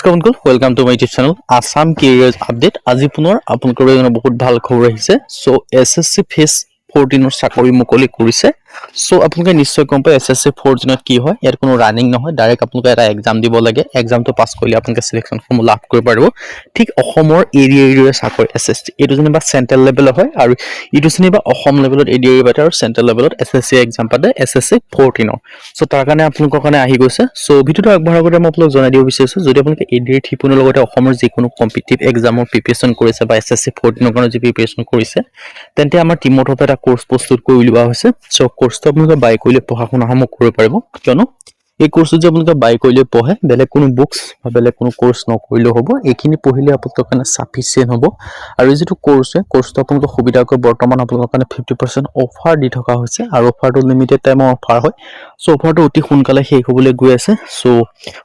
Welcome to my YouTube channel Assam Careers Update. আজি পুনৰ আপোনালোকৰ কাৰণে বহুত ভাল খবৰ আহিছে। সো এসএসসি ফেজ 14 চাকৰি মুকলি কৰিছে। সো আপোনালোকে নিশ্চয় গম পায় এসএসসি 14 কি হয়। ইয়াৰ কোনো ৰানিং নহয়, ডাইৰেক্ট আপোনালোকে এটা এক্সাম দিব লাগে। এক্সামটো পাছ কৰিলে আপোনালোকে সিলেকশন ফৰ্ম লাভ কৰিব পাৰিব। ঠিক অসমৰ এৰিয়া চাকৰি এসএসসি এটো যেনিবা সেন্ট্ৰেল লেভেল হয় আৰু ইটো যেনিবা অসম লেভেলত এৰিয়া পাতে আৰু সেন্ট্ৰেল লেভেলত এসএসসি এক্সাম পাতে এসএসসি 14 সো তাৰ কাৰণে আপোনালোকৰ কাৰণে আহি গৈছে। সো ভিডিওটো আগবঢ়াৰ আগতে মই আপোনালোকক জনাই দিব বিচাৰিছো যদি আপোনালোকে এডিআৰ ঠিপনৰ লগতে অসমৰ যিকোনো কম্পিটিটিভ এক্সামৰ প্ৰিপাৰেচন কৰিছে বা এসএসসি 14 কাৰণে যি প্ৰিপাৰেচন কৰিছে তেন্তে আমাৰ টিমৰ পৰা এটা কোৰ্স প্ৰস্তুত কৰি উলিওৱা হৈছে। সো কোৰ্সটো আপোনালোকে বাই কৰিলে পঢ়া শুনা সামগ্ৰী কৰিব পাৰিব, কিয়নো এই কোৰ্সটো যে আপোনালোকে বাই কৰিলে পঢ়ে বেলেগ কোনো বুকস বা বেলেগ কোনো কোৰ্স নকৰিলেও হ'ব। এইখিনি পঢ়িলে আপোনালোকৰ কাৰণে সাফিচিয়েন্ট হ'ব। আৰু যেটো কোৰ্সটো আপোনালোকৰ সুবিধাকৈ বৰ্তমান আপোনালোকৰ কাৰণে 50% অফাৰ দি থকা হৈছে আৰু অফাৰটো লিমিটেড টাইমৰ অফাৰ হয়। সো অফাৰটো অতি সোনকালে শেষ হ'বলৈ গৈ আছে। সো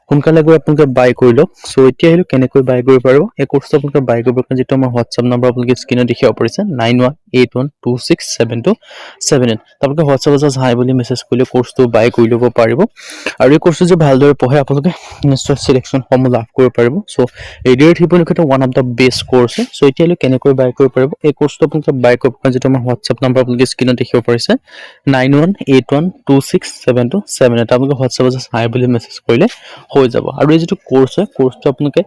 সোনকালে গৈ আপোনালোকে বাই কৰি লওক। সো এতিয়া আহিলো কেনেকৈ বাই কৰিব পাৰিব। এই কোৰ্সটো আপোনালোকে বাই কৰিব কাৰণে যেটো আমাৰ WhatsApp নম্বৰ আপোনালোকে স্ক্ৰিনত দেখিব পাৰিছে 9181267278 আপোনালোকে WhatsApp হাই বুলি মেছেজ কৰিলে কোৰ্সটো বাই কৰি ল'ব পাৰিব। আৰু এই কোৰ্সটো যে ভালদৰে পঢ়ে আপোনালোকে নিশ্চয় সিলেকশন ফৰ্ম লাভ কৰিব পাৰিব। সো এডিআৰ ঠিপনৰ ক্ষেত্ৰত one of the best course. So এতিয়া আহিলো কেনেকৈ বাই কৰিব পাৰিব। এই কোৰ্সটো আপোনালোকে বাই কৰিব কাৰণে যেটো আমাৰ WhatsApp নম্বৰ আপোনালোকে স্ক্ৰিনত দেখিব পাৰিছে 9181267278 আপোনালোকে WhatsApp হাই বুলি মেছেজ কৰিলে হৈ যাব। আৰু এই যেটো কোৰ্স হয় কোৰ্সটো আপোনালোকে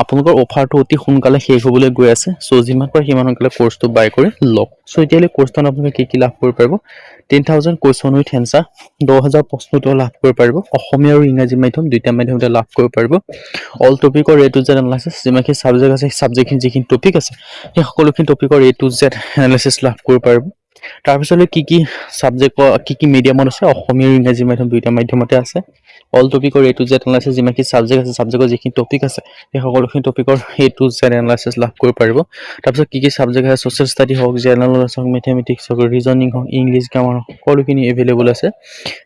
আপোনালোকৰ অফাৰটো অতি সোনকালে শেষ হ'বলৈ গৈ আছে। সো যিমান পাৰে সিমান সোনকালে কোৰ্সটো বাই কৰি লওক। সো এতিয়া কোৰ্সটো আপোনালোকে কি লাভ কৰিব পাৰিব 10000 কোৱেশ্চন উইথ এনসাৰ 10000 প্ৰশ্ন উত্তৰ লাভ কৰিব পাৰিব। অসমীয়া আৰু ইংৰাজী মাধ্যম দুইটা মাধ্যমতে লাভ কৰিব পাৰিব। অল টপিকৰ A to Z এনালাইসিস যিমানখিনি সাবজেক্ট আছে সাবজেক্টখিনি যিখিনি টপিক আছে সেই সকলোখিনি টপিকৰ A to Z এনালাইসিস লাভ কৰিব পাৰিব। তাৰ পিছলৈ কি সাবজেক্ট কি মিডিয়ামত আছে অসমীয়া আৰু ইংৰাজী মাধ্যম দুইটা মাধ্যমতে আছে। অল টপিকৰ A to Z এনালাইসিস যিমানখিনি সাবজেক্ট আছে সাবজেক্টৰ যিখিনি টপিক আছে সেই সকলোখিনি টপিকৰ A to Z এনালাইসিস লাভ কৰিব পাৰিব। তাৰ পিছত কি সাবজেক্ট আছে সোশ্যাল ষ্টাডি হওক জেনাৰেল নলেজ হওক মেথমেটিক্স হওক ৰিজনিং হওক ইংলিশ গ্ৰামাৰ সকলোখিনি এভেইলেবল আছে।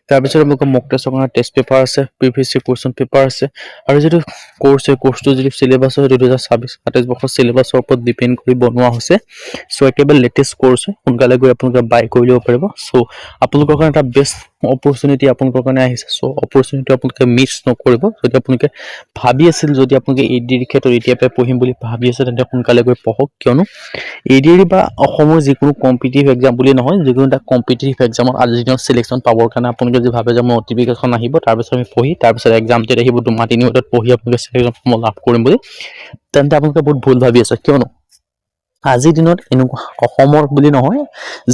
তাৰ পিছত আপোনালোকৰ মক টেষ্টৰ কাৰণে টেষ্ট পেপাৰ আছে, প্ৰিভিয়াছ কোৱেশ্চন পেপাৰ আছে। আৰু যেটো কোৰ্সটো যদি সিলেবাস হয় 2026-27 বৰ্ষৰ সিলেবাসৰ ওপৰত ডিপেন্ড কৰি বনোৱা হৈছে। সো একেবাৰে লেটেষ্ট কোৰ্স সোনকালে গৈ আপোনালোকে বাই কৰি ল'ব পাৰিব। সো আপোনালোকৰ কাৰণে এটা বেষ্ট অপৰচুনিটি আপোনালোকৰ কাৰণে আহিছে। সো অপৰচুনিটি আপোনালোকে মিছ নকৰিব। যদি আপোনালোকে ভাবি আছিল যদি আপোনালোকে এডিআৰ ক্ষেত্ৰত এতিয়া পঢ়িম বুলি ভাবি আছে তেন্তে সোনকালে গৈ পঢ়ক, কিয়নো এডিআৰ বা অসমৰ যিকোনো কম্পিটিটিভ এক্সাম বুলি নহয় যিকোনো এটা কম্পিটিটিভ এক্সামত আজিৰ দিনত সিলেকশন পাবৰ কাৰণে আপোনালোকে যদি ভাবে যে মোৰ নটিফিকেশন আহিব তাৰ পিছত আমি পঢ়ি তাৰ পিছত এক্সাম ডেট আহিব 2-3 মাহত পঢ়ি আপোনালোকে সিলেকশন ফৰ্ম লাভ কৰিম বুলি তেন্তে আপোনালোকে বহুত ভুল ভাবি আছে। কিয়নো আজিৰ দিনত এনেকুৱা অসমৰ বুলি নহয়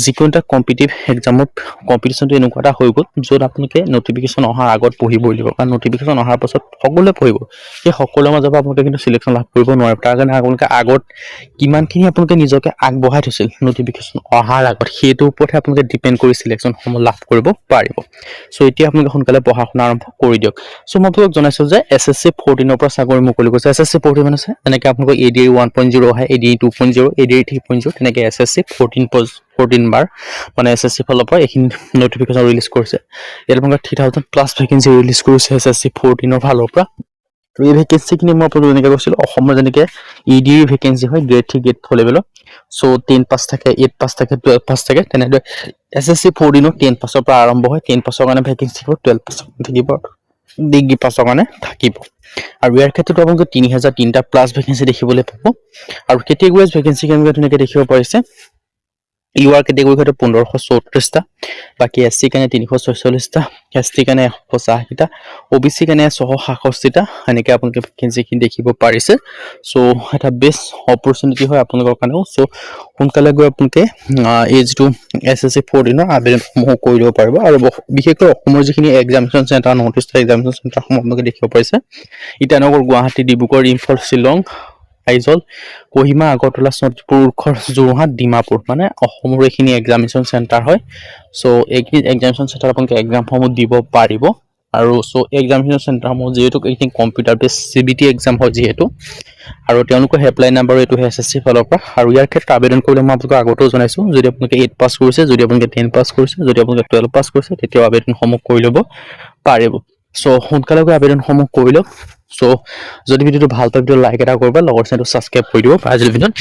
যিকোনো এটা কম্পিটিটিভ এক্সামত কম্পিটিশনটো এনেকুৱা এটা হৈ গ'ল য'ত আপোনালোকে নটিফিকেশন অহাৰ আগত পঢ়িবই লাগিব। কাৰণ নটিফিকেশন অহাৰ পাছত সকলোৱে পঢ়িব, সেই সকলোৰে মাজৰ পৰা আপোনালোকে কিন্তু সিলেকশন লাভ কৰিব নোৱাৰে। তাৰ কাৰণে আপোনালোকে আগত কিমানখিনি আপোনালোকে নিজকে আগবঢ়াই থৈছিল নটিফিকেশন অহাৰ আগত সেইটোৰ ওপৰতহে আপোনালোকে ডিপেন্ড কৰি সিলেকশন ফৰ্ম লাভ কৰিব পাৰিব। সো এতিয়া আপোনালোকে সোনকালে পঢ়া শুনা আৰম্ভ কৰি দিয়ক। সো মই আপোনালোকক জনাইছো যে এসএসসি 14 পৰা চাকৰি মুকলি কৰিছে। এসএসসি 14 মানে আছে এনেকৈ আপোনালোকৰ এডিআৰ 1.0 হয়, এডিআৰ 2.0, এডিআৰ 3.0 তেনেকৈ এসএসসি 14 বাৰ মানে এসএসসি ফালৰ পৰা এইখিনি নটিফিকেশন ৰিলিজ কৰিছে। ইয়াত আপোনালোকৰ 3000 প্লাছ ভেকেন্সি ৰিলিজ কৰিছে এসএসসি 14 ফালৰ পৰা। আৰু এই ভেকেন্সিখিনি মই আপোনালোকক যেনেকৈ কৈছিলোঁ অসমৰ যেনেকৈ ইডিৰ ভেকেন্সি হয় গ্ৰেড 3 গ্ৰেড 4 লেভেলৰ। সো 10 পাছ থাকে 8 পাছ থাকে 12 পাছ থাকে তেনেদৰে এসএসসি 14 10 পাছৰ পৰা আৰম্ভ হয়। 10 পাছৰ কাৰণে ভেকেন্সি থাকিব, 12 পাছৰ থাকিব, ডিগ্ৰী পাছৰ কাৰণে থাকিব। আৰু ইয়াৰ ক্ষেত্ৰত আপোনালোকে 3003টা প্লাছ ভেকেন্সি দেখিবলৈ পাব। আৰু কেটেগৰীজ ভেকেন্সি কেনেকৈ ধুনীয়াকৈ দেখিব পাৰিছে। ইউআৰ কেটেগৰী ক্ষেত্ৰত 1534টা, বাকী এসসি কাৰণে 346টা, এসটি কাৰণে 185টা, ওবিসি কাৰণে 667টা এনেকৈ আপোনালোকে ভেকেন্সিখিনি দেখিব পাৰিছে। সো এটা বেষ্ট অপৰচুনিটি হয় আপোনালোকৰ কাৰণেও। সো সোনকালে গৈ আপোনালোকে এই যিটো এসএসসি 14 আবেদনসমূহ কৰি ল'ব পাৰিব। আৰু বিশেষকৈ অসমৰ যিখিনি এক্সামিনেশ্যন চেণ্টাৰ নৰ্থ ইষ্টৰ এক্সামিনেশ্যন চেণ্টাৰসমূহ আপোনালোকে দেখিব পাৰিছে ইটানগৰ, গুৱাহাটী, ডিব্ৰুগড়, ইম্ফল, শ্বিলং, আইজল, কহিমা, আগৰতলা, শোণিতপুৰ, যোৰহাট, ডিমাপুৰ মানে অসমৰ এইখিনি এক্সামিনেশ্যন চেণ্টাৰ হয়। সো এইখিনি এক্সামিনেশ্যন চেণ্টাৰ আপোনালোকে এক্সামসমূহ দিব পাৰিব। আৰু সো এক্সামিনেশ্যন চেণ্টাৰসমূহ যিহেতু এইখিনি কম্পিউটাৰ বেছ CBT এক্সাম হয় যিহেতু, আৰু তেওঁলোকৰ হেল্পলাইন নম্বৰ এইটো এসএসসি ফালৰ পৰা। আৰু ইয়াৰ ক্ষেত্ৰত আবেদন কৰিলে মই আপোনালোকক আগতেও জনাইছোঁ যদি আপোনালোকে 8 পাছ কৰিছে, যদি আপোনালোকে 10 পাছ কৰিছে, যদি আপোনালোকে 12 পাছ কৰিছে তেতিয়াও আবেদনসমূহ কৰি ল'ব পাৰিব। সো সোনকালে গৈ আবেদনসমূহ কৰি লওক। সো যদি ভিডিওটো ভাল পায় ভিডিঅ' লাইক এটা কৰিবা, লগৰ চেনেলটো ছাবস্ক্ৰাইব কৰি দিব। আজিৰ ভিডিঅ'ত